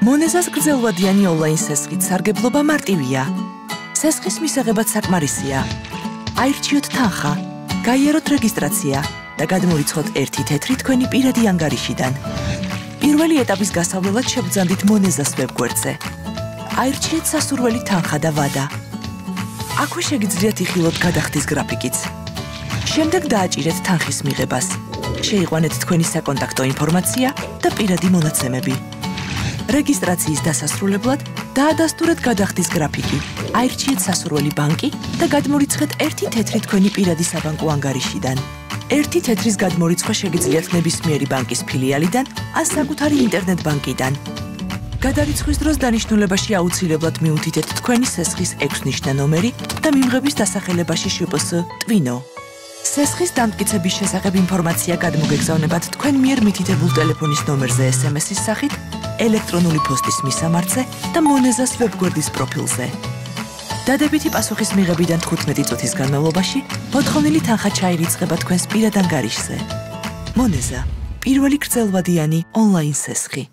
მონეზას გრძელვადიანი ონლაინ სესხით სარგებლობა მარტივია. სესხის მისაღებად საკმარისია. აირჩიოთ თანხა, გაიაროთ რეგისტრაცია და გადმორიცხოთ ერთი თეთრი თქვენი პირადი ანგარიშიდან. პირველი ეტაპის გასავლელად შევბრძანდით მონეზას ვებგვერდზე. აირჩიეთ სასურველი თანხა და ვადა. აქვე შეგიძლიათ იხილოთ გადახდის გრაფიკიც. შემდეგ დააჭირეთ თანხის მიღებას. შეიყვანეთ თქვენი საკონტაქტო ინფორმაცია და პირადი მონაცემები. რეგისტრაციის დასასრულებლად დაადასტურეთ გადახდის გრაფიკი. აირჩიეთ სასურველი ბანკი და გადმორიცხეთ ერთი თეთრი თქვენი პირადი საბანკო ანგარიშიდან. ერთი თეთრის გადმორიცხვა შეგიძლიათ ნებისმიერი ბანკის ფილიალიდან ან საკუთარი ინტერნეტ ბანკიდან. გადარიცხვის დროს დანიშნულებაში აუცილებლად მიუთითეთ თქვენი სესხის 6 ნიშნა ნომერი და მიმღების დასახელებაში შპს ტვინო. სესხის დამტკიცების შესახებ ინფორმაცია გადმოგეგზავნებათ თქვენ მიერ მითითებულ ტელეფონის ნომერზე SMS-ის სახით, ელექტრონული პოსტის მისამართზე და მონეზას ვებგვერდის პროფილზე. დადებითი პასუხის მიღებიდან 15 წუთის განმავლობაში მოთხოვნილი თანხა ჩაირიცხება თქვენს პირად ანგარიშზე. მონეზა, პირველი გრძელვადიანი ონლაინ სესხი.